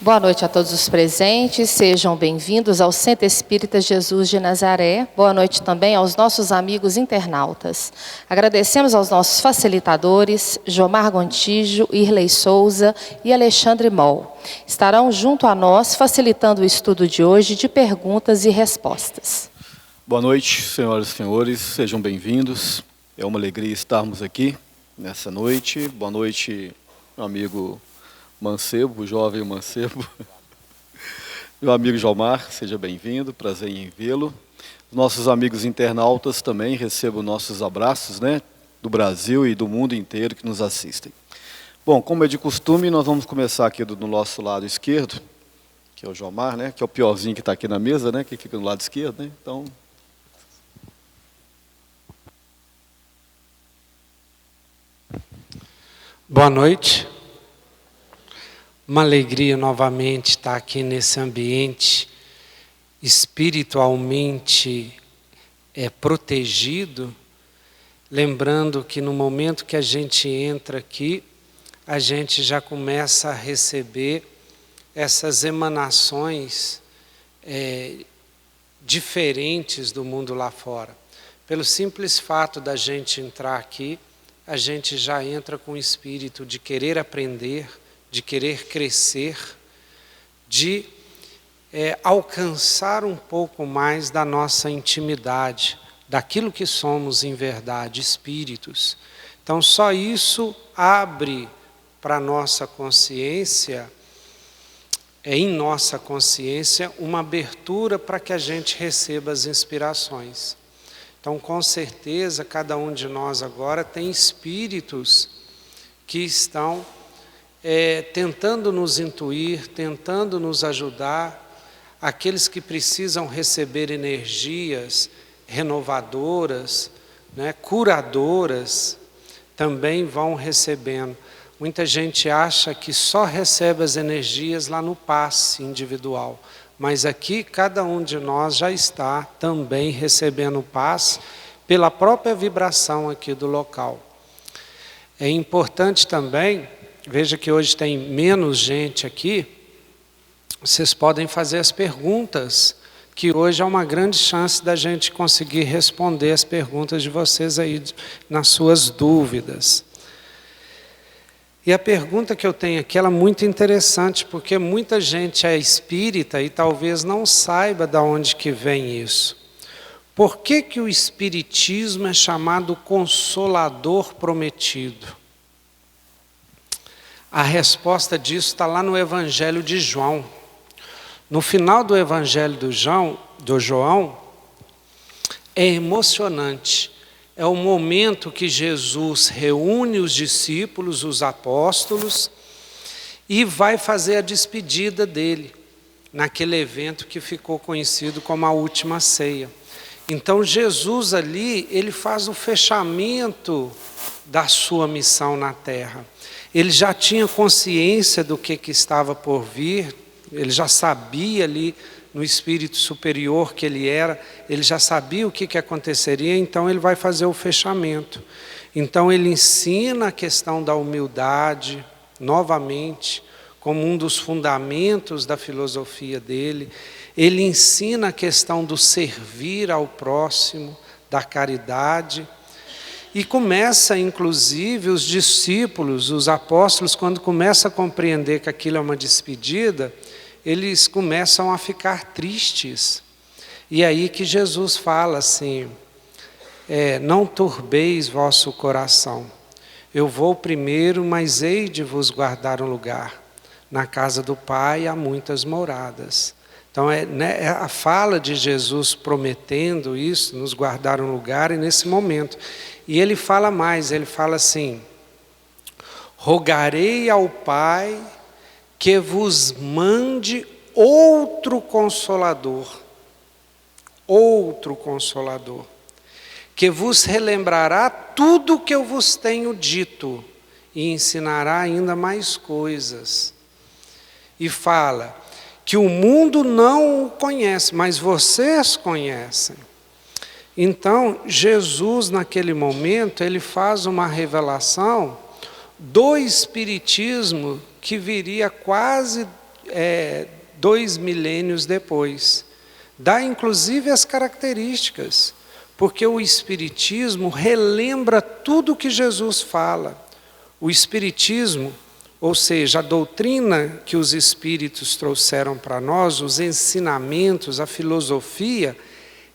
Boa noite a todos os presentes, sejam bem-vindos ao Centro Espírita Jesus de Nazaré. Boa noite também aos nossos amigos internautas. Agradecemos aos nossos facilitadores, Jomar Gontijo, Irley Souza e Alexandre Moll. Estarão junto a nós facilitando o estudo de hoje de perguntas e respostas. Boa noite, senhoras e senhores, sejam bem-vindos. É uma alegria estarmos aqui nessa noite. Boa noite, meu amigo Mancebo, o jovem Mancebo. Meu amigo Jomar, seja bem-vindo, prazer em vê-lo. Nossos amigos internautas também recebam nossos abraços, do Brasil e do mundo inteiro que nos assistem. Bom, como é de costume, nós vamos começar aqui do nosso lado esquerdo, que é o Jomar, que é o piorzinho que está aqui na mesa, que fica do lado esquerdo, Então, boa noite. Uma alegria novamente estar aqui nesse ambiente espiritualmente protegido, lembrando que no momento que a gente entra aqui, a gente já começa a receber essas emanações diferentes do mundo lá fora. Pelo simples fato da gente entrar aqui, a gente já entra com o espírito de querer aprender, de querer crescer, de alcançar um pouco mais da nossa intimidade, daquilo que somos em verdade, espíritos. Então só isso abre para a nossa consciência, em nossa consciência, uma abertura para que a gente receba as inspirações. Então com certeza cada um de nós agora tem espíritos que estão tentando nos intuir, tentando nos ajudar, aqueles que precisam receber energias renovadoras, curadoras, também vão recebendo. Muita gente acha que só recebe as energias lá no passe individual, mas aqui cada um de nós já está também recebendo o passe pela própria vibração aqui do local. É importante também, veja que hoje tem menos gente aqui, vocês podem fazer as perguntas, que hoje é uma grande chance da gente conseguir responder as perguntas de vocês aí, nas suas dúvidas. E a pergunta que eu tenho aqui, ela é muito interessante, porque muita gente é espírita e talvez não saiba de onde que vem isso. Por que que o espiritismo é chamado Consolador Prometido? A resposta disso está lá no Evangelho de João. No final do Evangelho do João, é emocionante. É o momento que Jesus reúne os discípulos, os apóstolos, e vai fazer a despedida dele, naquele evento que ficou conhecido como a última ceia. Então Jesus ali, ele faz o fechamento da sua missão na terra. Ele já tinha consciência do que estava por vir, ele já sabia ali no espírito superior que ele era, ele já sabia o que aconteceria, então ele vai fazer o fechamento. Então ele ensina a questão da humildade, novamente, como um dos fundamentos da filosofia dele. Ele ensina a questão do servir ao próximo, da caridade. E começa, inclusive, os discípulos, os apóstolos, quando começam a compreender que aquilo é uma despedida, eles começam a ficar tristes. E aí que Jesus fala assim, não turbeis vosso coração. Eu vou primeiro, mas hei de vos guardar um lugar. Na casa do Pai há muitas moradas. Então é a fala de Jesus prometendo isso, nos guardar um lugar, e nesse momento. E ele fala mais, ele fala assim, rogarei ao Pai que vos mande outro Consolador, que vos relembrará tudo o que eu vos tenho dito e ensinará ainda mais coisas. E fala que o mundo não o conhece, mas vocês conhecem. Então, Jesus, naquele momento, ele faz uma revelação do Espiritismo que viria quase 2 milênios depois. Dá inclusive as características, porque o Espiritismo relembra tudo que Jesus fala. O Espiritismo, ou seja, a doutrina que os Espíritos trouxeram para nós, os ensinamentos, a filosofia,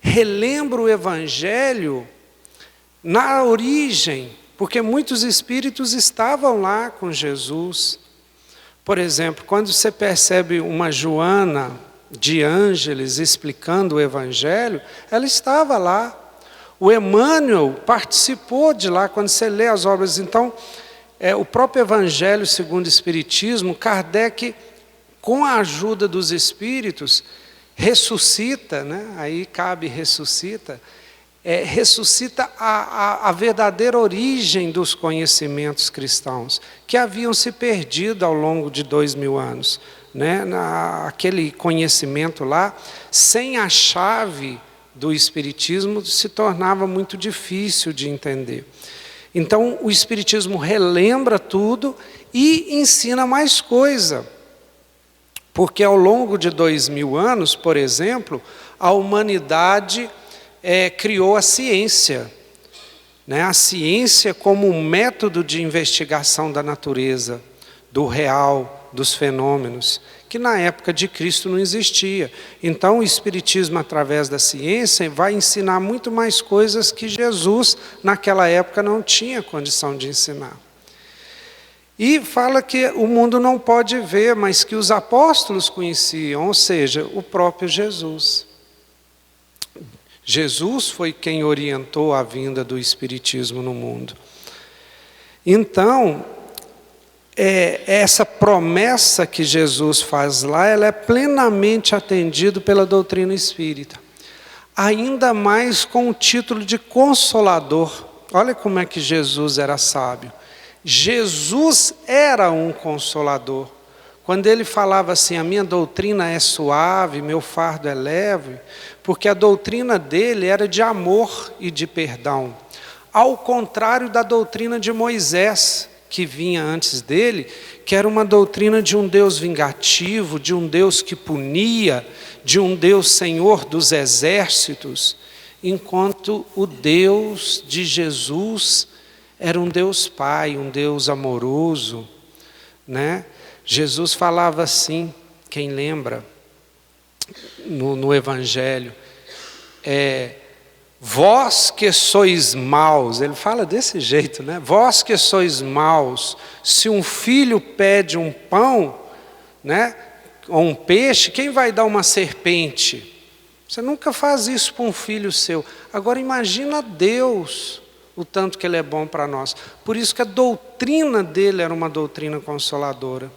relembra o Evangelho na origem, porque muitos Espíritos estavam lá com Jesus. Por exemplo, quando você percebe uma Joana de Ângeles explicando o Evangelho, ela estava lá. O Emmanuel participou de lá, quando você lê as obras. Então, o próprio Evangelho segundo o Espiritismo, Kardec, com a ajuda dos Espíritos, ressuscita, né? Aí cabe ressuscita a verdadeira origem dos conhecimentos cristãos, que haviam se perdido ao longo de 2000 anos. Né? Aquele conhecimento lá, sem a chave do Espiritismo, se tornava muito difícil de entender. Então, o Espiritismo relembra tudo e ensina mais coisa. Porque ao longo de 2000 anos, por exemplo, a humanidade criou a ciência. Né? A ciência como um método de investigação da natureza, do real, dos fenômenos, que na época de Cristo não existia. Então o Espiritismo, através da ciência, vai ensinar muito mais coisas que Jesus, naquela época, não tinha condição de ensinar. E fala que o mundo não pode ver, mas que os apóstolos conheciam, ou seja, o próprio Jesus. Jesus foi quem orientou a vinda do Espiritismo no mundo. Então, essa promessa que Jesus faz lá, ela é plenamente atendida pela doutrina espírita. Ainda mais com o título de Consolador. Olha como é que Jesus era sábio. Jesus era um consolador. Quando ele falava assim, a minha doutrina é suave, meu fardo é leve, porque a doutrina dele era de amor e de perdão. Ao contrário da doutrina de Moisés, que vinha antes dele, que era uma doutrina de um Deus vingativo, de um Deus que punia, de um Deus Senhor dos exércitos, enquanto o Deus de Jesus era um Deus Pai, um Deus amoroso, né? Jesus falava assim, quem lembra, no Evangelho, vós que sois maus, ele fala desse jeito, né? Vós que sois maus, se um filho pede um pão, né, ou um peixe, quem vai dar uma serpente? Você nunca faz isso para um filho seu. Agora imagina Deus, o tanto que Ele é bom para nós. Por isso que a doutrina dele era uma doutrina consoladora.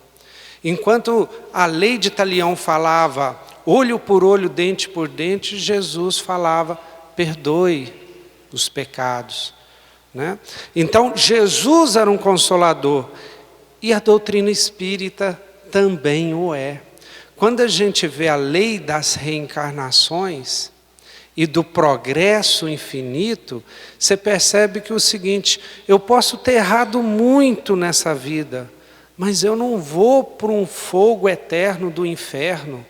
Enquanto a lei de Talião falava olho por olho, dente por dente, Jesus falava perdoe os pecados. Né? Então Jesus era um consolador e a doutrina espírita também o é. Quando a gente vê a lei das reencarnações e do progresso infinito, você percebe que é o seguinte, eu posso ter errado muito nessa vida, mas eu não vou para um fogo eterno do inferno.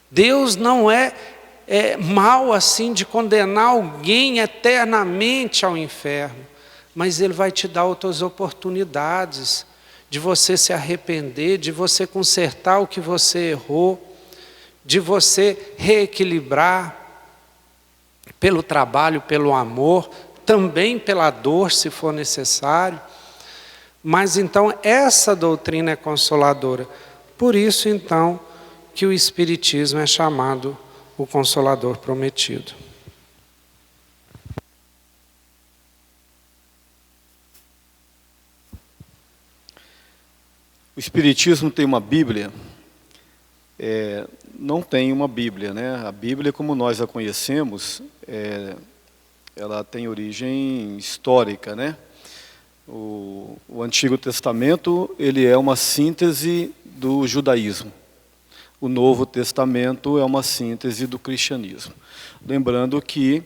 Deus não é mal assim de condenar alguém eternamente ao inferno, mas Ele vai te dar outras oportunidades de você se arrepender, de você consertar o que você errou, de você reequilibrar pelo trabalho, pelo amor, também pela dor, se for necessário. Mas então essa doutrina é consoladora. Por isso então que o Espiritismo é chamado o Consolador Prometido. O Espiritismo tem uma Bíblia? Não tem uma Bíblia, né? A Bíblia, como nós a conhecemos, ela tem origem histórica, né? O Antigo Testamento, ele é uma síntese do judaísmo. O Novo Testamento é uma síntese do cristianismo. Lembrando que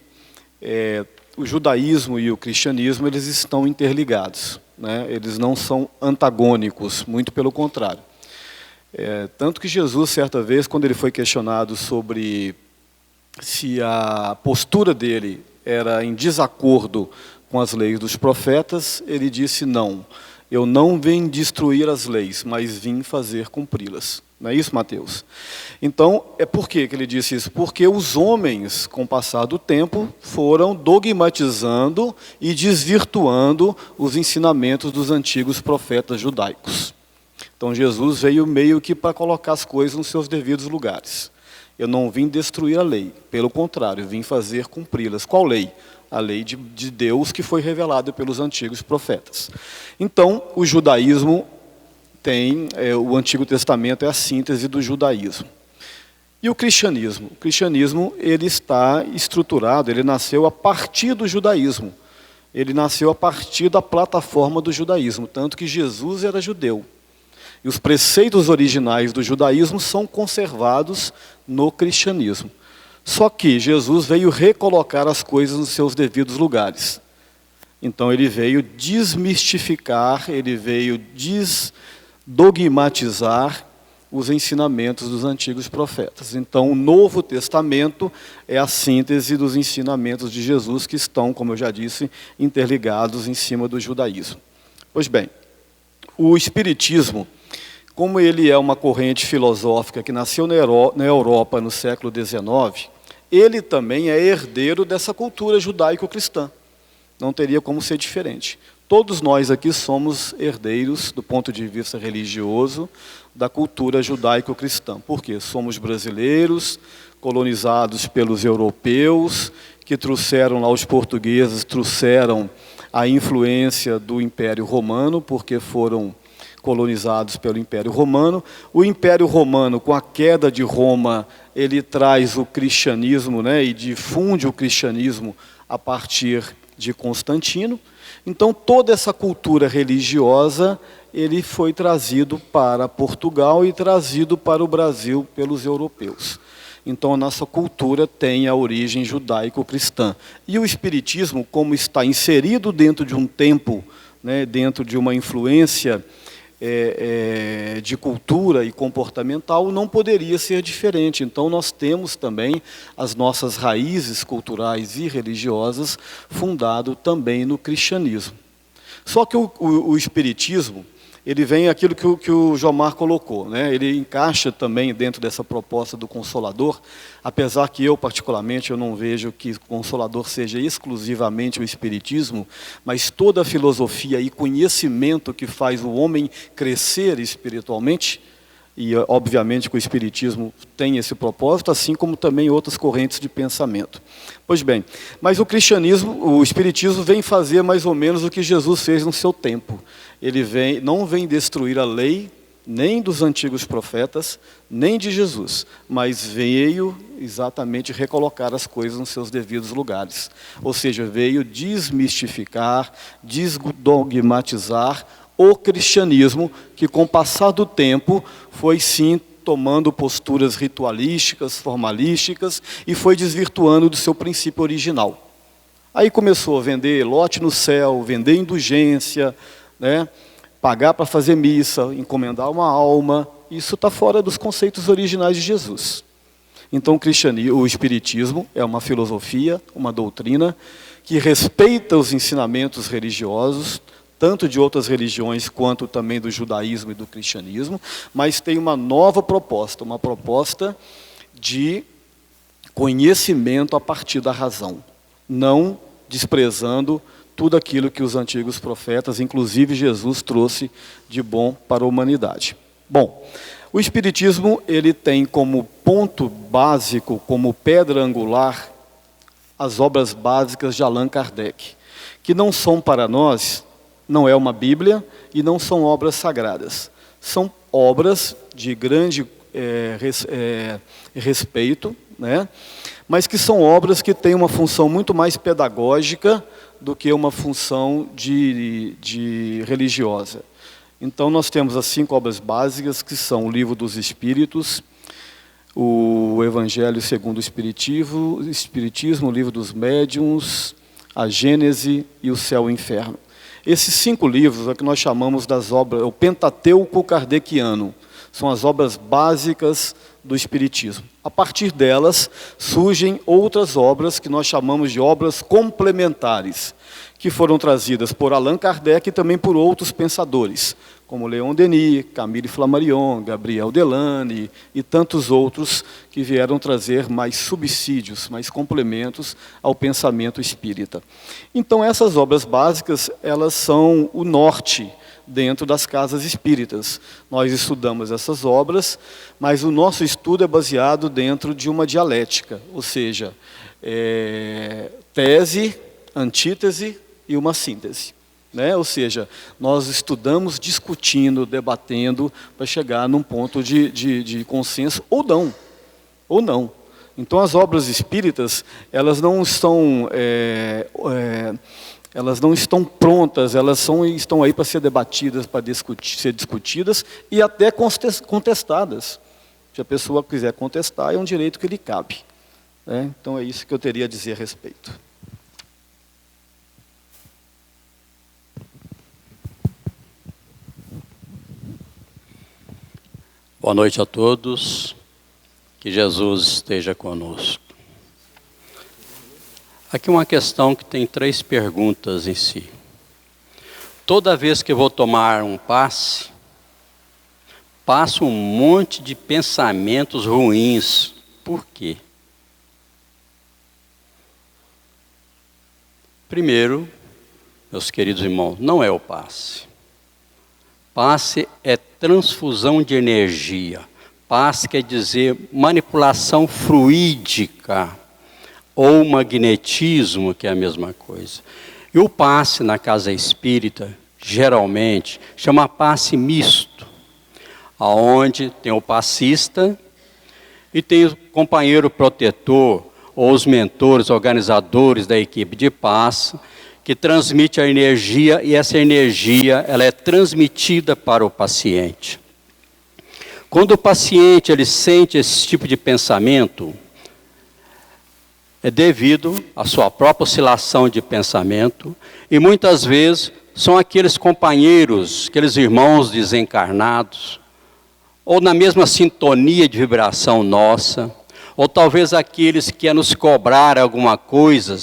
o judaísmo e o cristianismo, eles estão interligados, né? Eles não são antagônicos, muito pelo contrário. Tanto que Jesus, certa vez, quando ele foi questionado sobre se a postura dele era em desacordo com as leis dos profetas, ele disse: não, eu não vim destruir as leis, mas vim fazer cumpri-las. Não é isso, Mateus? Então, por que ele disse isso? Porque os homens, com o passar do tempo, foram dogmatizando e desvirtuando os ensinamentos dos antigos profetas judaicos. Então, Jesus veio meio que para colocar as coisas nos seus devidos lugares. Eu não vim destruir a lei, pelo contrário, vim fazer cumpri-las. Qual lei? A lei de Deus que foi revelada pelos antigos profetas. Então, o judaísmo tem, o Antigo Testamento é a síntese do judaísmo. E o cristianismo? O cristianismo, ele está estruturado, ele nasceu a partir do judaísmo. Ele nasceu a partir da plataforma do judaísmo, tanto que Jesus era judeu. E os preceitos originais do judaísmo são conservados no cristianismo. Só que Jesus veio recolocar as coisas nos seus devidos lugares. Então ele veio desmistificar, ele veio desdogmatizar os ensinamentos dos antigos profetas. Então o Novo Testamento é a síntese dos ensinamentos de Jesus que estão, como eu já disse, interligados em cima do judaísmo. Pois bem, o Espiritismo, como ele é uma corrente filosófica que nasceu na Europa no século XIX, ele também é herdeiro dessa cultura judaico-cristã. Não teria como ser diferente. Todos nós aqui somos herdeiros, do ponto de vista religioso, da cultura judaico-cristã. Por quê? Somos brasileiros, colonizados pelos europeus, que trouxeram lá, os portugueses trouxeram a influência do Império Romano, porque foram colonizados pelo Império Romano. O Império Romano, com a queda de Roma, ele traz o cristianismo, né, e difunde o cristianismo a partir de Constantino. Então, toda essa cultura religiosa, ele foi trazido para Portugal e trazido para o Brasil pelos europeus. Então, a nossa cultura tem a origem judaico-cristã. E o Espiritismo, como está inserido dentro de um tempo, né, dentro de uma influência de cultura e comportamental, não poderia ser diferente. Então, nós temos também as nossas raízes culturais e religiosas fundado também no cristianismo. Só que o Espiritismo, ele vem aquilo que o Jomar colocou, né? Ele encaixa também dentro dessa proposta do Consolador, apesar que eu, particularmente, eu não vejo que o Consolador seja exclusivamente o Espiritismo, mas toda a filosofia e conhecimento que faz o homem crescer espiritualmente, e obviamente que o Espiritismo tem esse propósito, assim como também outras correntes de pensamento. Pois bem, mas o cristianismo, o Espiritismo vem fazer mais ou menos o que Jesus fez no seu tempo. Ele não vem destruir a lei, nem dos antigos profetas, nem de Jesus, mas veio exatamente recolocar as coisas nos seus devidos lugares. Ou seja, veio desmistificar, desdogmatizar o cristianismo, que com o passar do tempo foi sim tomando posturas ritualísticas, formalísticas, e foi desvirtuando do seu princípio original. Aí começou a vender lote no céu, vender indulgência, né? Pagar para fazer missa, encomendar uma alma. Isso está fora dos conceitos originais de Jesus. Então o Espiritismo é uma filosofia, uma doutrina, que respeita os ensinamentos religiosos, tanto de outras religiões quanto também do judaísmo e do cristianismo, mas tem uma nova proposta, uma proposta de conhecimento a partir da razão, não desprezando tudo aquilo que os antigos profetas, inclusive Jesus, trouxe de bom para a humanidade. Bom, o Espiritismo, ele tem como ponto básico, como pedra angular, as obras básicas de Allan Kardec, que não são para nós, não é uma Bíblia e não são obras sagradas. São obras de grande respeito, né? Mas que são obras que têm uma função muito mais pedagógica do que uma função de religiosa. Então, nós temos as 5 obras básicas, que são o Livro dos Espíritos, o Evangelho segundo o Espiritismo, o Livro dos Médiuns, a Gênese e o Céu e o Inferno. Esses 5 livros é o que nós chamamos das obras, o Pentateuco kardeciano. São as obras básicas do Espiritismo. A partir delas, surgem outras obras que nós chamamos de obras complementares, que foram trazidas por Allan Kardec e também por outros pensadores, como Leon Denis, Camille Flammarion, Gabriel Delane e tantos outros que vieram trazer mais subsídios, mais complementos ao pensamento espírita. Então, essas obras básicas, elas são o norte dentro das casas espíritas. Nós estudamos essas obras, mas o nosso estudo é baseado dentro de uma dialética, ou seja, tese, antítese e uma síntese. Ou seja, nós estudamos discutindo, debatendo, para chegar num ponto de consenso, ou não. Então, as obras espíritas, elas não estão prontas, elas estão aí para ser debatidas, para ser discutidas e até contestadas. Se a pessoa quiser contestar, é um direito que lhe cabe. Então, é isso que eu teria a dizer a respeito. Boa noite a todos, que Jesus esteja conosco. Aqui uma questão que tem 3 perguntas em si. Toda vez que eu vou tomar um passe, passo um monte de pensamentos ruins. Por quê? Primeiro, meus queridos irmãos, não é o passe. Passe é transfusão de energia. Passe quer dizer manipulação fluídica ou magnetismo, que é a mesma coisa. E o passe na casa espírita, geralmente, chama passe misto, aonde tem o passista e tem o companheiro protetor ou os mentores, organizadores da equipe de passe, que transmite a energia, e essa energia ela é transmitida para o paciente. Quando o paciente ele sente esse tipo de pensamento, é devido à sua própria oscilação de pensamento, e muitas vezes são aqueles companheiros, aqueles irmãos desencarnados, ou na mesma sintonia de vibração nossa, ou talvez aqueles que querem nos cobrar alguma coisa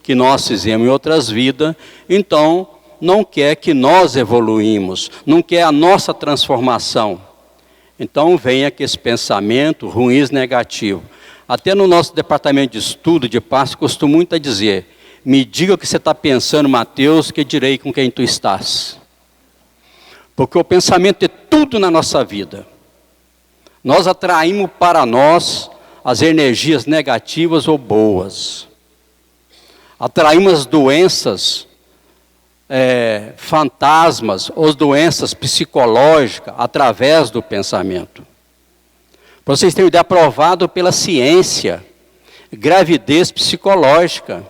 que nós fizemos em outras vidas, então não quer que nós evoluímos, não quer a nossa transformação. Então vem aqueles pensamentos ruins, negativos. Até no nosso departamento de estudo, de passe, costumo muito a dizer, me diga o que você está pensando, Mateus, que direi com quem tu estás. Porque o pensamento é tudo na nossa vida. Nós atraímos para nós as energias negativas ou boas. Atraímos doenças, fantasmas, ou doenças psicológicas, através do pensamento. Para vocês terem uma ideia, provado pela ciência, gravidez psicológica.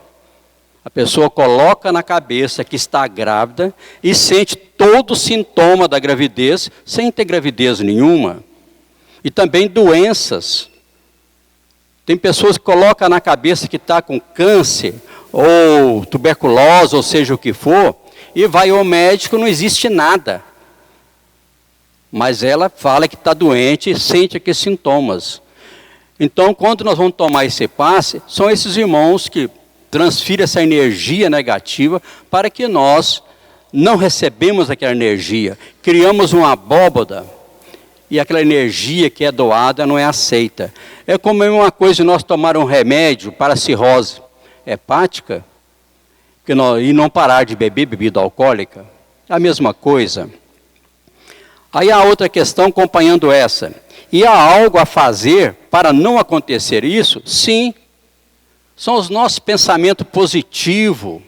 A pessoa coloca na cabeça que está grávida e sente todo o sintoma da gravidez, sem ter gravidez nenhuma. E também doenças. Tem pessoas que colocam na cabeça que está com câncer, ou tuberculose, ou seja o que for, e vai ao médico, não existe nada. Mas ela fala que está doente e sente aqueles sintomas. Então, quando nós vamos tomar esse passe, são esses irmãos que transferem essa energia negativa para que nós não recebemos aquela energia. Criamos uma abóbada e aquela energia que é doada não é aceita. É como uma coisa de nós tomar um remédio para cirrose hepática e não parar de beber bebida alcoólica. É a mesma coisa. Aí há outra questão acompanhando essa. E há algo a fazer para não acontecer isso? Sim. São os nossos pensamentos positivos.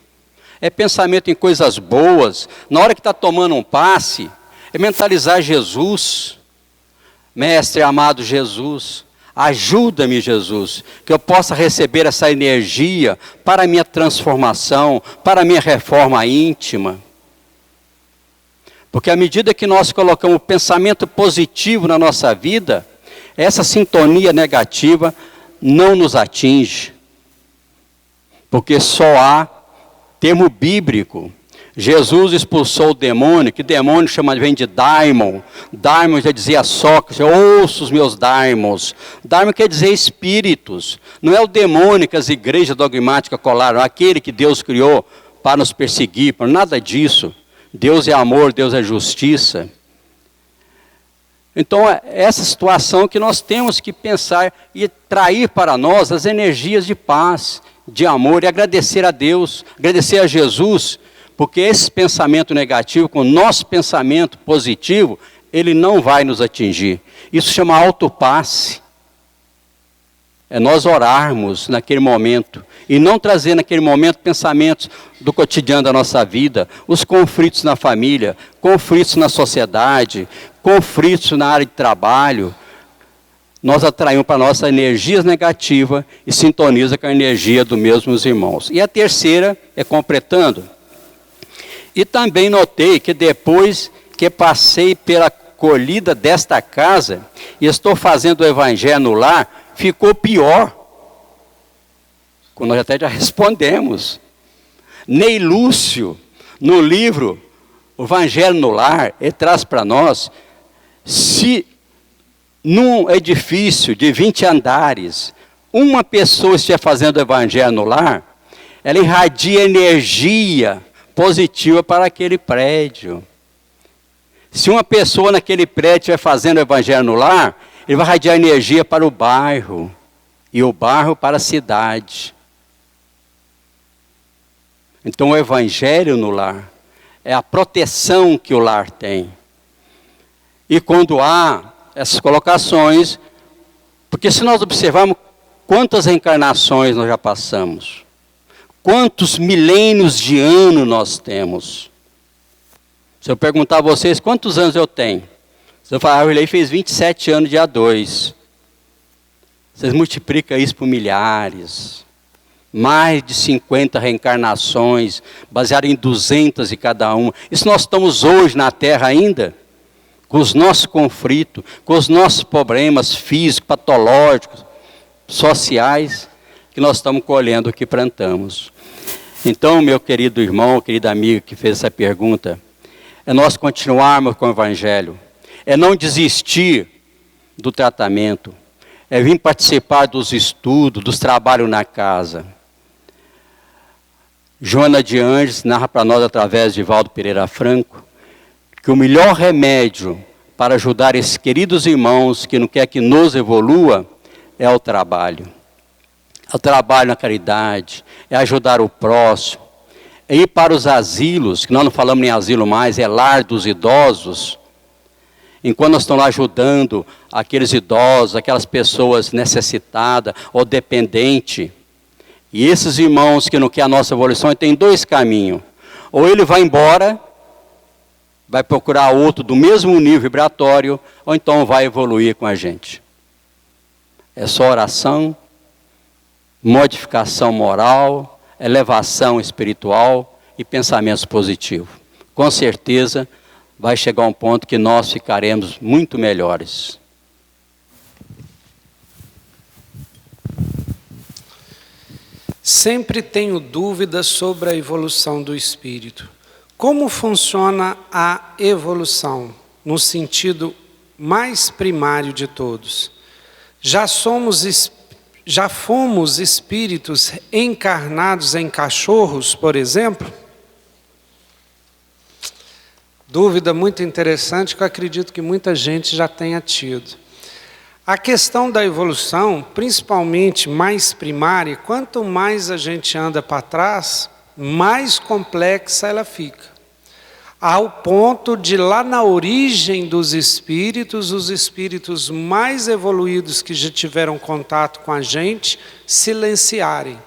É pensamento em coisas boas. Na hora que está tomando um passe, é mentalizar Jesus. Mestre amado Jesus, ajuda-me, Jesus, que eu possa receber essa energia para a minha transformação, para a minha reforma íntima. Porque à medida que nós colocamos pensamento positivo na nossa vida, essa sintonia negativa não nos atinge. Porque só há termo bíblico. Jesus expulsou o demônio, que demônio vem de daimon. Daimon já dizia Sócrates, ouça os meus daimons. Daimon quer dizer espíritos. Não é o demônio que as igrejas dogmáticas colaram, aquele que Deus criou para nos perseguir, para nada disso. Deus é amor, Deus é justiça. Então, é essa situação que nós temos que pensar e trair para nós as energias de paz, de amor, e agradecer a Deus, agradecer a Jesus, porque esse pensamento negativo, com o nosso pensamento positivo, ele não vai nos atingir. Isso chama autopasse. É nós orarmos naquele momento e não trazer naquele momento pensamentos do cotidiano da nossa vida, os conflitos na família, conflitos na sociedade, conflitos na área de trabalho. Nós atraímos para nós energias negativas e sintoniza com a energia dos mesmos irmãos. E a terceira é completando. E também notei que depois que passei pela acolhida desta casa e estou fazendo o evangelho no lar, ficou pior. Nós até já respondemos. Ney Lúcio, no livro O Evangelho no Lar, ele traz para nós, se num edifício de 20 andares, uma pessoa estiver fazendo o evangelho no lar, ela irradia energia positiva para aquele prédio. Se uma pessoa naquele prédio estiver fazendo o evangelho no lar, ele vai irradiar energia para o bairro, e o bairro para a cidade. Então o evangelho no lar é a proteção que o lar tem. E quando há essas colocações, porque se nós observarmos quantas reencarnações nós já passamos, quantos milênios de ano nós temos. Se eu perguntar a vocês quantos anos eu tenho, você vai falar, o Riley fez 27 anos dia 2. Vocês multiplicam isso por milhares. Mais de 50 reencarnações, baseado em 200 de cada uma. E se nós estamos hoje na Terra ainda, com os nossos conflitos, com os nossos problemas físicos, patológicos, sociais, que nós estamos colhendo o que plantamos. Então, meu querido irmão, querida amiga que fez essa pergunta, é nós continuarmos com o Evangelho, é não desistir do tratamento, é vir participar dos estudos, dos trabalhos na casa. Joana de Anjos narra para nós, através de Valdo Pereira Franco, que o melhor remédio para ajudar esses queridos irmãos que não quer que nos evolua é o trabalho. É o trabalho na caridade, é ajudar o próximo, é ir para os asilos, que nós não falamos em asilo mais, é lar dos idosos. Enquanto nós estamos lá ajudando aqueles idosos, aquelas pessoas necessitadas ou dependentes, e esses irmãos que não querem a nossa evolução, tem dois caminhos. Ou ele vai embora, vai procurar outro do mesmo nível vibratório, ou então vai evoluir com a gente. É só oração, modificação moral, elevação espiritual e pensamentos positivos. Com certeza vai chegar um ponto que nós ficaremos muito melhores. Sempre tenho dúvidas sobre a evolução do espírito. Como funciona a evolução, no sentido mais primário de todos? Já fomos espíritos encarnados em cachorros, por exemplo? Dúvida muito interessante que eu acredito que muita gente já tenha tido. A questão da evolução, principalmente mais primária, quanto mais a gente anda para trás, mais complexa ela fica. Ao ponto de lá na origem dos espíritos, os espíritos mais evoluídos que já tiveram contato com a gente, silenciarem.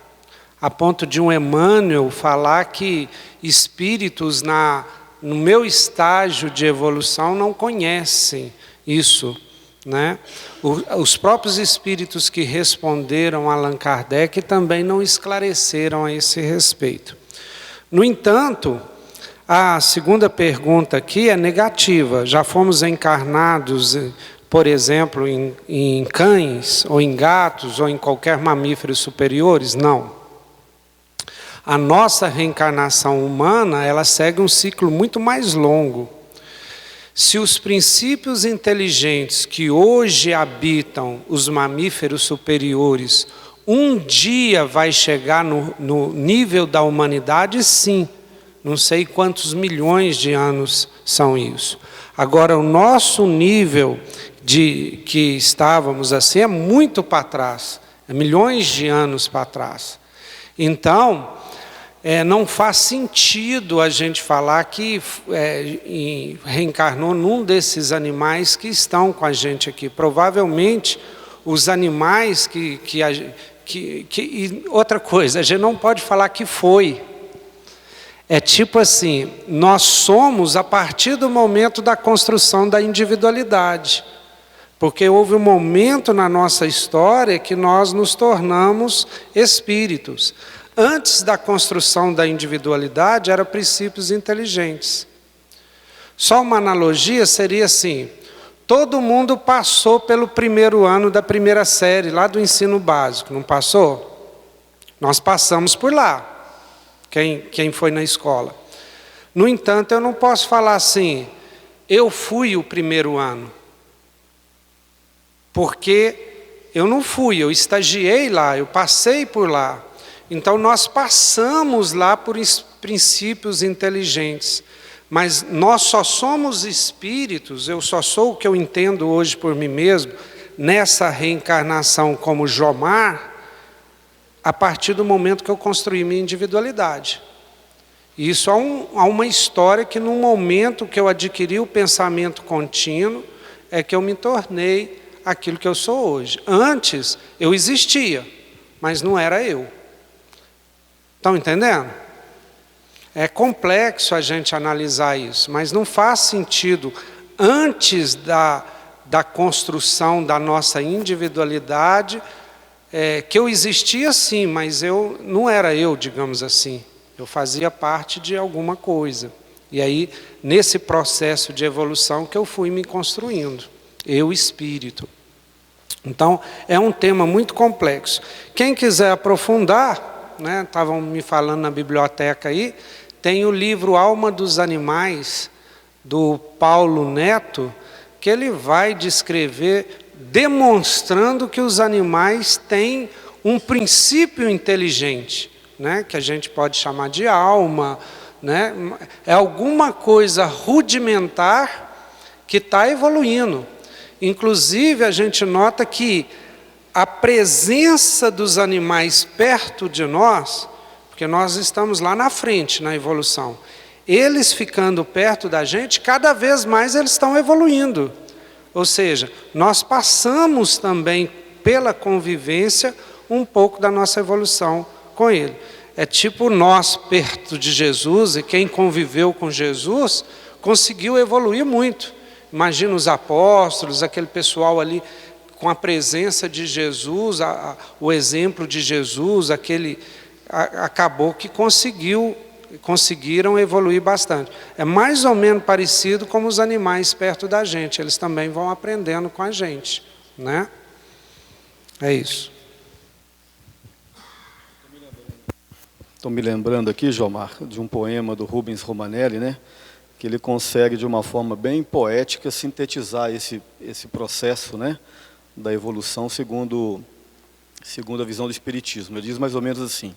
A ponto de um Emmanuel falar que espíritos no meu estágio de evolução não conhecem isso, né? Os próprios espíritos que responderam a Allan Kardec também não esclareceram a esse respeito. No entanto, a segunda pergunta aqui é negativa. Já fomos encarnados, por exemplo, em cães, ou em gatos, ou em qualquer mamíferos superiores? Não. A nossa reencarnação humana, ela segue um ciclo muito mais longo. Se os princípios inteligentes que hoje habitam os mamíferos superiores, um dia vai chegar no nível da humanidade, sim. Não sei quantos milhões de anos são isso. Agora, o nosso nível de que estávamos assim é muito para trás. É milhões de anos para trás. Então, não faz sentido a gente falar que reencarnou num desses animais que estão com a gente aqui. Provavelmente, os animais e outra coisa, a gente não pode falar que foi. É tipo assim, nós somos a partir do momento da construção da individualidade. Porque houve um momento na nossa história que nós nos tornamos espíritos. Antes da construção da individualidade, eram princípios inteligentes. Só uma analogia seria assim, todo mundo passou pelo primeiro ano da primeira série, lá do ensino básico, não passou? Nós passamos por lá, quem foi na escola. No entanto, eu não posso falar assim, eu fui o primeiro ano. Porque eu não fui, eu estagiei lá, eu passei por lá. Então nós passamos lá por princípios inteligentes. Mas nós só somos espíritos, eu só sou o que eu entendo hoje por mim mesmo, nessa reencarnação como Jomar, a partir do momento que eu construí minha individualidade. E isso há uma história que no momento que eu adquiri o pensamento contínuo, é que eu me tornei aquilo que eu sou hoje. Antes, eu existia, mas não era eu. Estão entendendo? É complexo a gente analisar isso, mas não faz sentido, antes da construção da nossa individualidade, que eu existia sim, mas eu não era eu, digamos assim. Eu fazia parte de alguma coisa. E aí, nesse processo de evolução que eu fui me construindo. Eu, espírito. Então, é um tema muito complexo. Quem quiser aprofundar, né, estavam me falando na biblioteca aí, tem o livro Alma dos Animais, do Paulo Neto, que ele vai descrever, demonstrando que os animais têm um princípio inteligente, né, que a gente pode chamar de alma, né, é alguma coisa rudimentar que está evoluindo. Inclusive, a gente nota que a presença dos animais perto de nós, porque nós estamos lá na frente na evolução, eles ficando perto da gente, cada vez mais eles estão evoluindo. Ou seja, nós passamos também pela convivência um pouco da nossa evolução com ele. É tipo nós perto de Jesus, e quem conviveu com Jesus conseguiu evoluir muito. Imagina os apóstolos, aquele pessoal ali com a presença de Jesus, o exemplo de Jesus, acabou que conseguiram evoluir bastante. É mais ou menos parecido como os animais perto da gente, eles também vão aprendendo com a gente, né? É isso. Estou me lembrando aqui, Jomar, de um poema do Rubens Romanelli, né? Que ele consegue, de uma forma bem poética, sintetizar esse processo, né, da evolução segundo a visão do Espiritismo. Ele diz mais ou menos assim: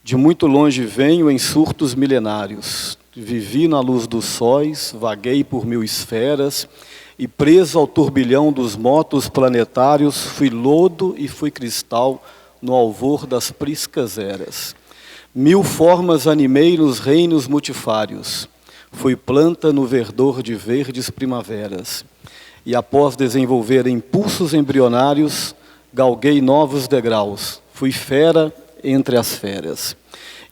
de muito longe venho em surtos milenários, vivi na luz dos sóis, vaguei por 1000 esferas, e preso ao turbilhão dos motos planetários, fui lodo e fui cristal no alvor das priscas eras. 1000 formas animei nos reinos multifários, fui planta no verdor de verdes primaveras, e após desenvolver impulsos embrionários, galguei novos degraus, fui fera entre as feras.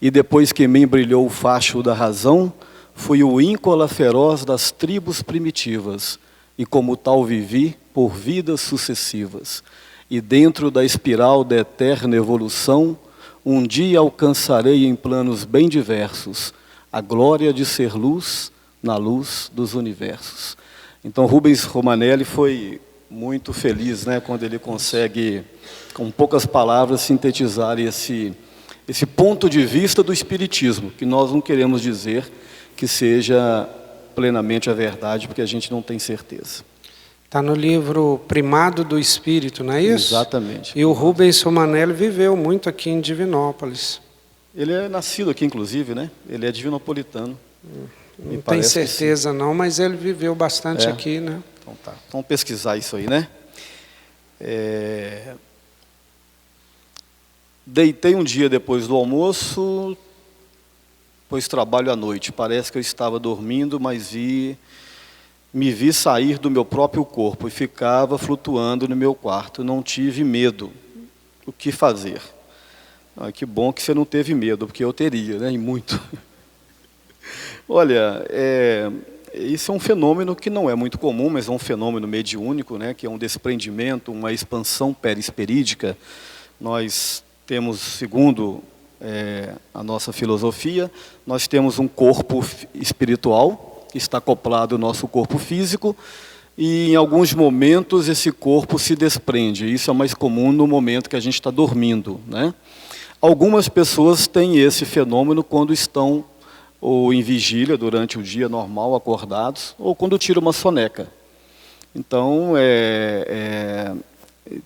E depois que em mim brilhou o facho da razão, fui o íncola feroz das tribos primitivas, e como tal vivi por vidas sucessivas. E dentro da espiral da eterna evolução, um dia alcançarei em planos bem diversos a glória de ser luz na luz dos universos. Então Rubens Romanelli foi muito feliz, né, quando ele consegue, com poucas palavras, sintetizar esse ponto de vista do Espiritismo, que nós não queremos dizer que seja plenamente a verdade, porque a gente não tem certeza. Está no livro Primado do Espírito, não é isso? Exatamente. E o Rubens Romanelli viveu muito aqui em Divinópolis. Ele é nascido aqui, inclusive, né? Ele é divinopolitano. Não tenho certeza não, mas ele viveu bastante aqui, né? Então tá. Então vamos pesquisar isso aí, né? Deitei um dia depois do almoço, pois trabalho à noite. Parece que eu estava dormindo, mas me vi sair do meu próprio corpo e ficava flutuando no meu quarto. Não tive medo. O que fazer? Que bom que você não teve medo, porque eu teria, né? E muito. Olha, isso é um fenômeno que não é muito comum, mas é um fenômeno mediúnico, né? Que é um desprendimento, uma expansão perispirídica. Nós temos, segundo a nossa filosofia, nós temos um corpo espiritual que está acoplado ao nosso corpo físico, e em alguns momentos esse corpo se desprende. Isso é mais comum no momento que a gente está dormindo, né? Algumas pessoas têm esse fenômeno quando estão ou em vigília durante o dia normal, acordados, ou quando tiram uma soneca. Então,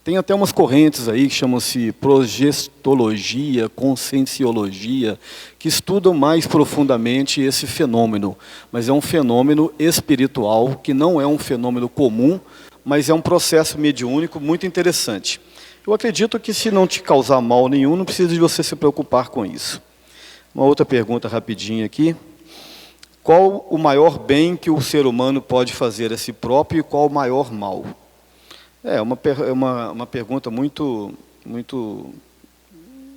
tem até umas correntes aí que chamam-se progestologia, conscienciologia, que estudam mais profundamente esse fenômeno. Mas é um fenômeno espiritual, que não é um fenômeno comum, mas é um processo mediúnico muito interessante. Eu acredito que, se não te causar mal nenhum, não precisa de você se preocupar com isso. Uma outra pergunta rapidinha aqui. Qual o maior bem que o ser humano pode fazer a si próprio e qual o maior mal? É uma pergunta muito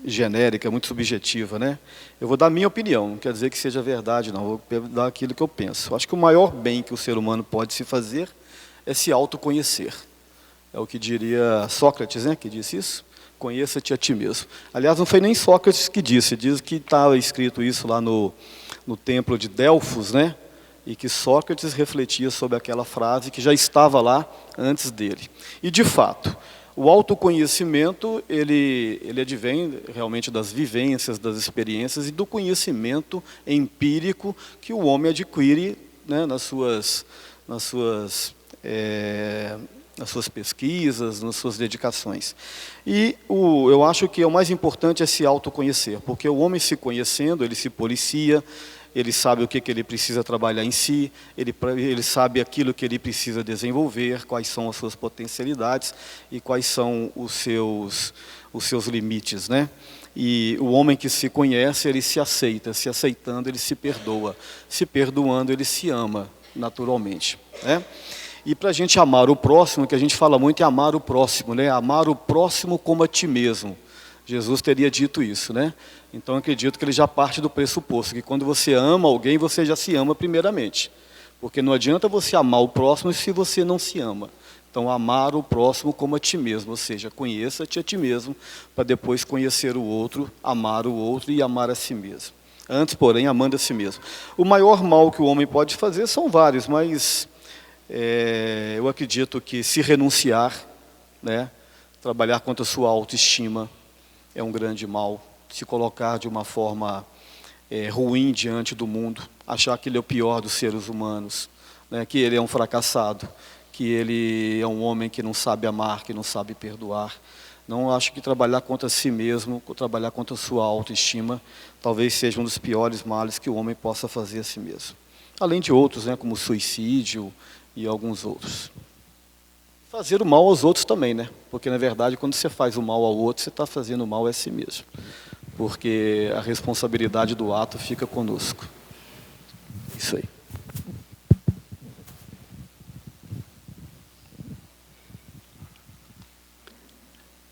genérica, muito subjetiva, né? Eu vou dar a minha opinião, não quer dizer que seja verdade, não. Vou dar aquilo que eu penso. Acho que o maior bem que o ser humano pode se fazer é se autoconhecer. É o que diria Sócrates, né, que disse isso. Conheça-te a ti mesmo. Aliás, não foi nem Sócrates que disse, diz que estava escrito isso lá no templo de Delfos, né? E que Sócrates refletia sobre aquela frase que já estava lá antes dele. E, de fato, o autoconhecimento, ele advém realmente das vivências, das experiências e do conhecimento empírico que o homem adquire, né, nas suas pesquisas, nas suas dedicações. E eu acho que o mais importante é se autoconhecer, porque o homem, se conhecendo, ele se policia, ele sabe o que ele precisa trabalhar em si, ele sabe aquilo que ele precisa desenvolver, quais são as suas potencialidades e quais são os seus limites, né? E o homem que se conhece, ele se aceita, se aceitando, ele se perdoa, se perdoando, ele se ama naturalmente, né? E para a gente amar o próximo, que a gente fala muito é amar o próximo, né? Amar o próximo como a ti mesmo. Jesus teria dito isso, né? Então, eu acredito que ele já parte do pressuposto que quando você ama alguém, você já se ama primeiramente. Porque não adianta você amar o próximo se você não se ama. Então, amar o próximo como a ti mesmo, ou seja, conheça-te a ti mesmo, para depois conhecer o outro, amar o outro e amar a si mesmo. Antes, porém, amando a si mesmo. O maior mal que o homem pode fazer são vários, mas eu acredito que se renunciar, né, trabalhar contra a sua autoestima, é um grande mal. Se colocar de uma forma ruim diante do mundo, achar que ele é o pior dos seres humanos, né, que ele é um fracassado, que ele é um homem que não sabe amar, que não sabe perdoar. Não acho que trabalhar contra si mesmo, trabalhar contra a sua autoestima, talvez seja um dos piores males que o homem possa fazer a si mesmo. Além de outros, né, como suicídio e alguns outros. Fazer o mal aos outros também, né? Porque, na verdade, quando você faz o mal ao outro, você está fazendo o mal a si mesmo. Porque a responsabilidade do ato fica conosco. Isso aí.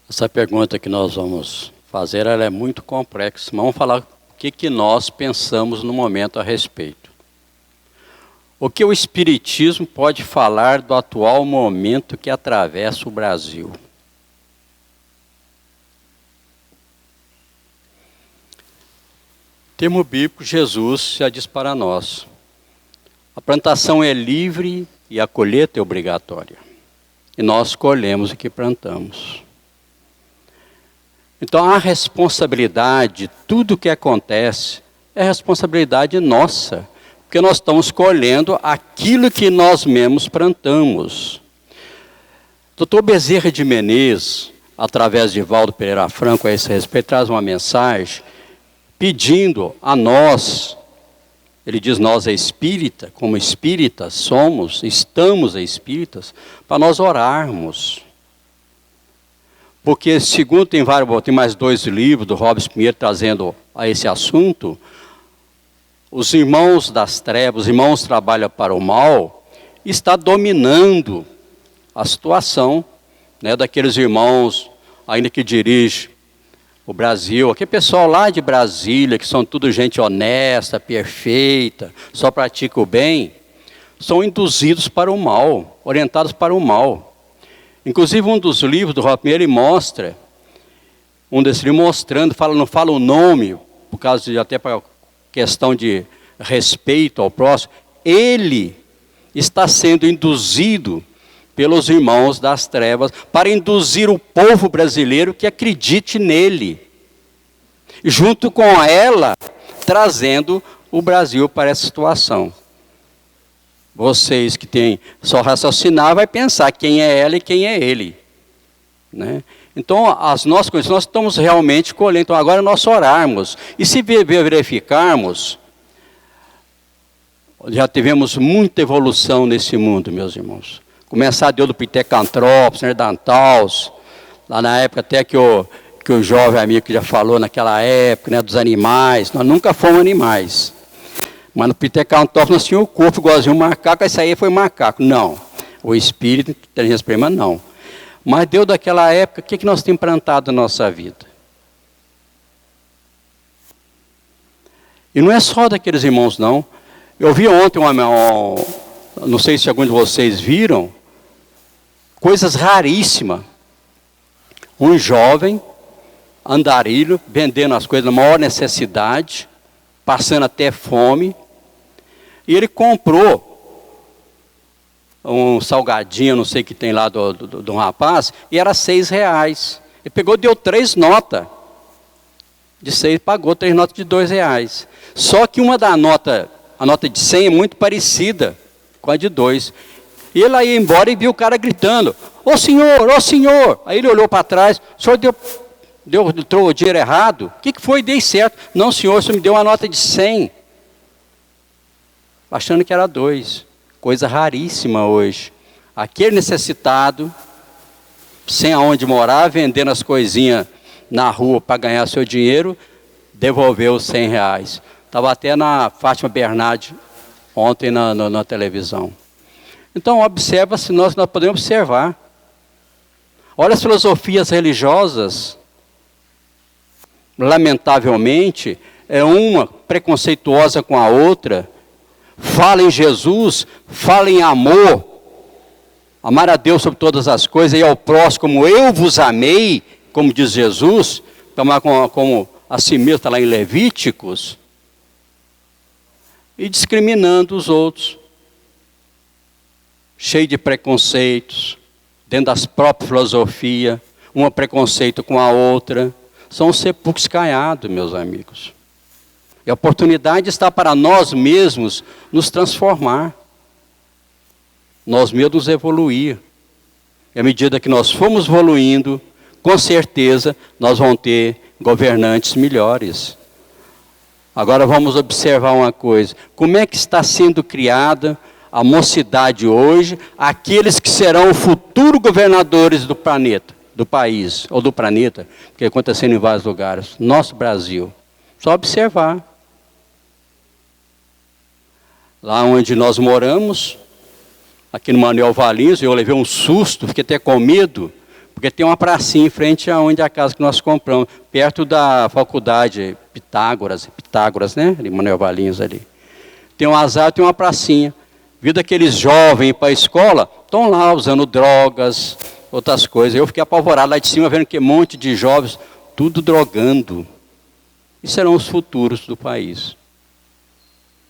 Essa pergunta que nós vamos fazer, ela é muito complexa. Vamos falar o que nós pensamos no momento a respeito. O que o Espiritismo pode falar do atual momento que atravessa o Brasil? Termo bíblico, Jesus já diz para nós: a plantação é livre e a colheita é obrigatória. E nós colhemos o que plantamos. Então a responsabilidade, tudo que acontece, é responsabilidade nossa, porque nós estamos colhendo aquilo que nós mesmos plantamos. Dr. Bezerra de Menezes, através de Valdo Pereira Franco, a esse respeito, traz uma mensagem pedindo a nós, ele diz nós é espírita, como espíritas somos, estamos espíritas, para nós orarmos. Porque segundo tem mais 2 livros do Robes Pinheiro trazendo a esse assunto, os irmãos das trevas, os irmãos que trabalham para o mal, está dominando a situação, né, daqueles irmãos ainda que dirigem o Brasil, aquele pessoal lá de Brasília, que são tudo gente honesta, perfeita, só pratica o bem, são induzidos para o mal, orientados para o mal. Inclusive um dos livros do Robes Pinheiro, ele mostra, um desses livros mostrando, não fala o nome, por causa de até para questão de respeito ao próximo, ele está sendo induzido pelos irmãos das trevas, para induzir o povo brasileiro que acredite nele. Junto com ela, trazendo o Brasil para essa situação. Vocês que têm só raciocinar, vai pensar quem é ela e quem é ele. Né? Então, as nossas coisas, nós estamos realmente colhendo. Então, agora nós orarmos. E se verificarmos, já tivemos muita evolução nesse mundo, meus irmãos. Começar Deus do Pitecantropos, Neandertais, lá na época até que o jovem amigo que já falou naquela época, né, dos animais, nós nunca fomos animais. Mas no Pitecantropos nós tínhamos o corpo igualzinho um macaco, esse aí foi macaco. Não, o espírito, inteligência suprema, não. Mas Deus daquela época, o que nós temos plantado na nossa vida? E não é só daqueles irmãos, não. Eu vi ontem, não sei se alguns de vocês viram, coisas raríssimas. Um jovem, andarilho, vendendo as coisas na maior necessidade, passando até fome, e ele comprou um salgadinho, não sei o que tem lá do rapaz, e era R$6. Ele pegou, deu 3 notas, de 6, pagou 3 notas de R$2. Só que uma da nota, a nota de 100 é muito parecida com a de 2. E ele aí ia embora e viu o cara gritando, ô senhor, ô senhor. Aí ele olhou para trás, o senhor deu o dinheiro errado? O que foi? Dei certo. Não senhor, o senhor me deu uma nota de 100. Achando que era 2. Coisa raríssima hoje. Aquele necessitado, sem aonde morar, vendendo as coisinhas na rua para ganhar seu dinheiro, devolveu os R$100. Estava até na Fátima Bernardi ontem na televisão. Então, observa-se, nós podemos observar. Olha as filosofias religiosas, lamentavelmente, é uma preconceituosa com a outra, fala em Jesus, fala em amor, amar a Deus sobre todas as coisas e ao próximo como eu vos amei, como diz Jesus, amar como a si mesmo, está lá em Levíticos, e discriminando os outros, cheio de preconceitos, dentro das próprias filosofias, uma preconceito com a outra, são sepulcros caiados, meus amigos. E a oportunidade está para nós mesmos nos transformar, nós mesmos evoluir. E à medida que nós formos evoluindo, com certeza nós vamos ter governantes melhores. Agora vamos observar uma coisa, como é que está sendo criada a mocidade hoje, aqueles que serão futuros governadores do planeta, do país, ou do planeta, que acontecendo em vários lugares, nosso Brasil. Só observar. Lá onde nós moramos, aqui no Manuel Valinhos, eu levei um susto, fiquei até com medo, porque tem uma pracinha em frente a onde a casa que nós compramos, perto da faculdade Pitágoras, né, de Manuel Valinhos ali. Tem um azar, tem uma pracinha. Viu daqueles jovens para a escola, estão lá usando drogas, outras coisas. Eu fiquei apavorado lá de cima, vendo que um monte de jovens, tudo drogando. E serão os futuros do país.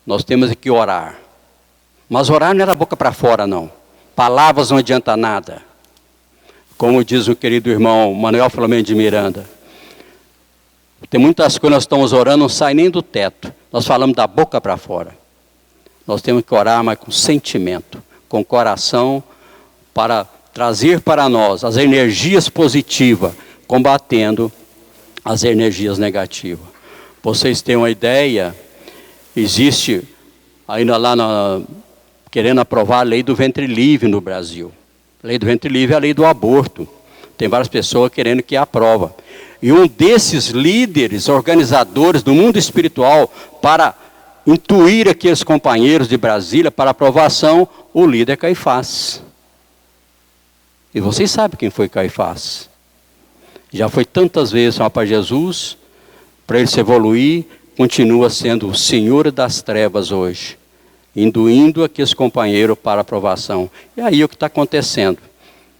Nós temos que orar. Mas orar não é da boca para fora, não. Palavras não adianta nada. Como diz o querido irmão Manuel Filomeno de Miranda. Tem muitas coisas que nós estamos orando, não sai nem do teto. Nós falamos da boca para fora. Nós temos que orar, mas com sentimento, com coração, para trazer para nós as energias positivas, combatendo as energias negativas. Vocês têm uma ideia, existe ainda lá, querendo aprovar a lei do ventre livre no Brasil. A lei do ventre livre é a lei do aborto. Tem várias pessoas querendo que aprova. E um desses líderes, organizadores do mundo espiritual, para intuir aqueles companheiros de Brasília para aprovação, o líder é Caifás. E vocês sabem quem foi Caifás. Já foi tantas vezes chamar para Jesus, para ele se evoluir, continua sendo o Senhor das trevas hoje, induindo aqueles companheiros para aprovação. E aí o que está acontecendo?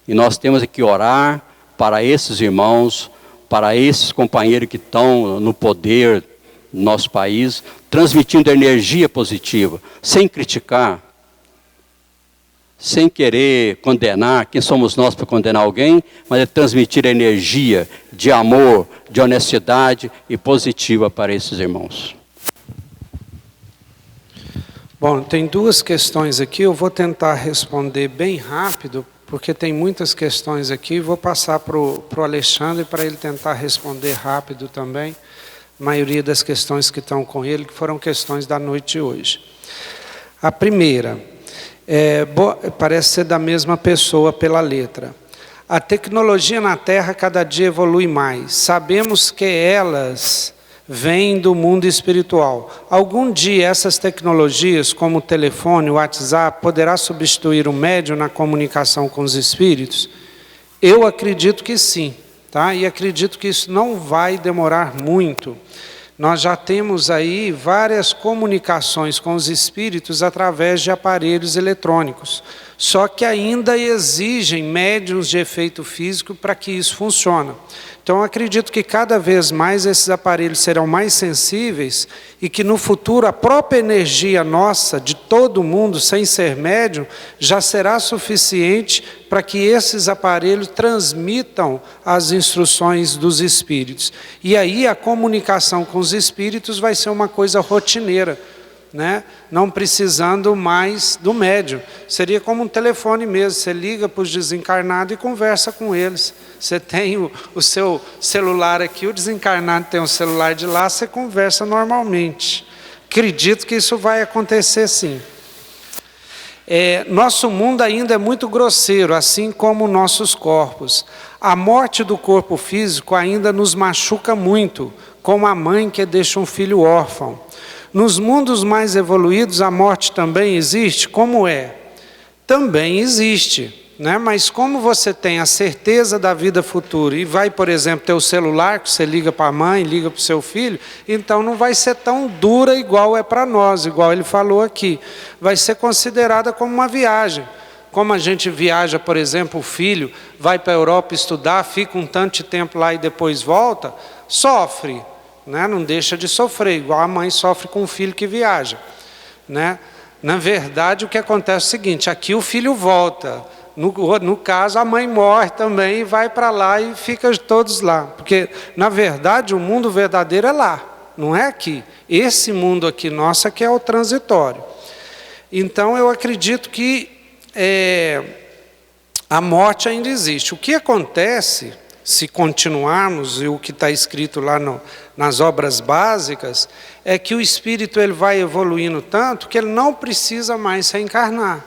E nós temos que orar para esses irmãos, para esses companheiros que estão no poder do nosso país, transmitindo energia positiva, sem criticar, sem querer condenar. Quem somos nós para condenar alguém? Mas é transmitir energia de amor, de honestidade e positiva para esses irmãos. Bom, tem duas questões aqui, eu vou tentar responder bem rápido, porque tem muitas questões aqui, vou passar para o Alexandre para ele tentar responder rápido também, a maioria das questões que estão com ele, que foram questões da noite de hoje. A primeira, parece ser da mesma pessoa pela letra. A tecnologia na Terra cada dia evolui mais, sabemos que elas vêm do mundo espiritual. Algum dia essas tecnologias, como o telefone, o WhatsApp, poderá substituir o médium na comunicação com os espíritos? Eu acredito que sim, tá? E acredito que isso não vai demorar muito. Nós já temos aí várias comunicações com os espíritos através de aparelhos eletrônicos. Só que ainda exigem médiuns de efeito físico para que isso funcione. Então, eu acredito que cada vez mais esses aparelhos serão mais sensíveis e que no futuro a própria energia nossa, de todo mundo, sem ser médium, já será suficiente para que esses aparelhos transmitam as instruções dos espíritos. E aí a comunicação com os espíritos vai ser uma coisa rotineira, né? Não precisando mais do médium. Seria como um telefone mesmo, você liga para os desencarnados e conversa com eles. Você tem o seu celular aqui, o desencarnado tem um celular de lá, você conversa normalmente. Acredito que isso vai acontecer sim. Nosso mundo ainda é muito grosseiro, assim como nossos corpos. A morte do corpo físico ainda nos machuca muito, como a mãe que deixa um filho órfão. Nos mundos mais evoluídos, a morte também existe? Como é? Também existe, né? Mas como você tem a certeza da vida futura e vai, por exemplo, ter o celular, que você liga para a mãe, liga para o seu filho, então não vai ser tão dura igual é para nós, igual ele falou aqui. Vai ser considerada como uma viagem. Como a gente viaja, por exemplo, o filho vai para a Europa estudar, fica um tanto de tempo lá e depois volta, sofre, né? Não deixa de sofrer, igual a mãe sofre com o filho que viaja, né? Na verdade, o que acontece é o seguinte, aqui o filho volta, no caso a mãe morre também e vai para lá e fica todos lá, porque na verdade o mundo verdadeiro é lá, não é aqui. Esse mundo aqui nosso aqui é o transitório. Então eu acredito que a morte ainda existe. O que acontece, se continuarmos, e o que está escrito lá nas obras básicas, é que o espírito ele vai evoluindo tanto que ele não precisa mais reencarnar.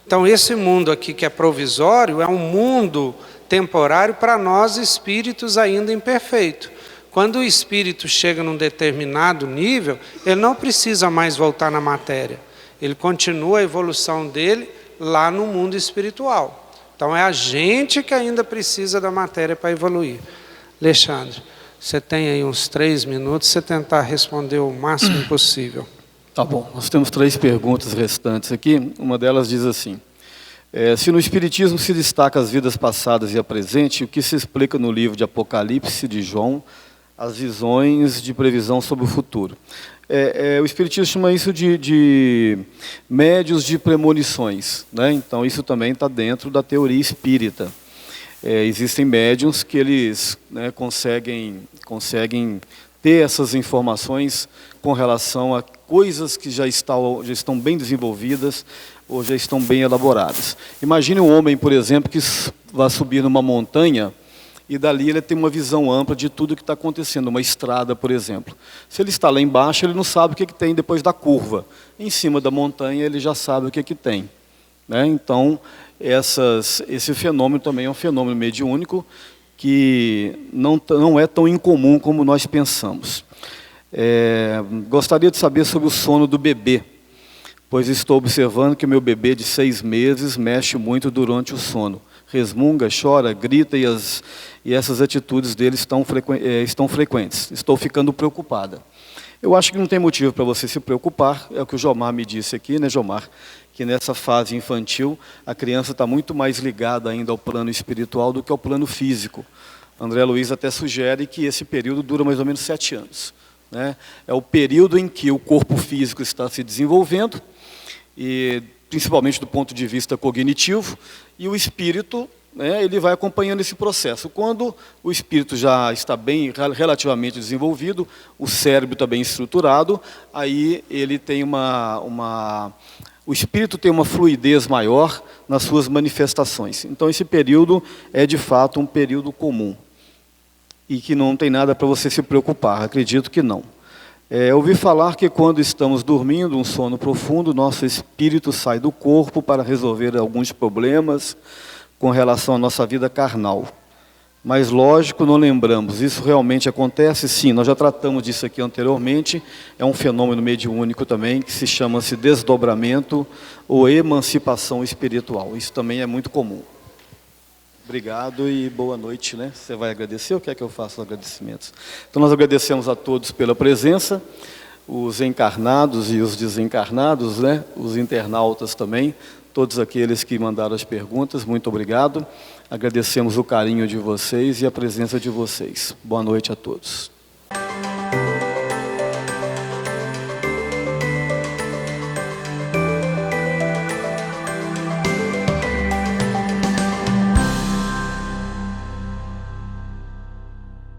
Então esse mundo aqui que é provisório é um mundo temporário para nós espíritos ainda imperfeitos. Quando o espírito chega num determinado nível, ele não precisa mais voltar na matéria. Ele continua a evolução dele lá no mundo espiritual. Então é a gente que ainda precisa da matéria para evoluir. Alexandre, você tem aí uns 3 minutos, você tentar responder o máximo possível. Tá bom, nós temos 3 perguntas restantes aqui. Uma delas diz assim, se no Espiritismo se destaca as vidas passadas e a presente, o que se explica no livro de Apocalipse de João, as visões de previsão sobre o futuro? O Espiritismo chama isso de médios de premonições, né? Então isso também está dentro da teoria espírita. Existem médiuns que eles, né, conseguem ter essas informações com relação a coisas que já estão bem desenvolvidas ou já estão bem elaboradas. Imagine um homem, por exemplo, que vai subir numa montanha e dali ele tem uma visão ampla de tudo que está acontecendo, uma estrada, por exemplo. Se ele está lá embaixo, ele não sabe o que tem depois da curva. Em cima da montanha, ele já sabe o que tem, né? Então, esse fenômeno também é um fenômeno mediúnico que não é tão incomum como nós pensamos. Gostaria de saber sobre o sono do bebê, pois estou observando que meu bebê de 6 meses mexe muito durante o sono. Resmunga, chora, grita e essas atitudes dele estão frequentes. Estou ficando preocupada. Eu acho que não tem motivo para você se preocupar, é o que o Jomar me disse aqui, né, Jomar? Que nessa fase infantil a criança está muito mais ligada ainda ao plano espiritual do que ao plano físico. André Luiz até sugere que esse período dura mais ou menos 7 anos. Né? É o período em que o corpo físico está se desenvolvendo, e principalmente do ponto de vista cognitivo, e o espírito, né, ele vai acompanhando esse processo. Quando o espírito já está bem, relativamente desenvolvido, o cérebro está bem estruturado, aí ele tem o espírito tem uma fluidez maior nas suas manifestações. Então esse período é de fato um período comum e que não tem nada para você se preocupar, acredito que não. Ouvi falar que quando estamos dormindo, um sono profundo, nosso espírito sai do corpo para resolver alguns problemas com relação à nossa vida carnal. Mas, lógico, não lembramos. Isso realmente acontece? Sim, nós já tratamos disso aqui anteriormente. É um fenômeno mediúnico também, que se chama-se desdobramento ou emancipação espiritual. Isso também é muito comum. Obrigado e boa noite, né? Você vai agradecer ou quer que eu faça os agradecimentos? Então, nós agradecemos a todos pela presença, os encarnados e os desencarnados, né? Os internautas também, todos aqueles que mandaram as perguntas, muito obrigado. Agradecemos o carinho de vocês e a presença de vocês. Boa noite a todos.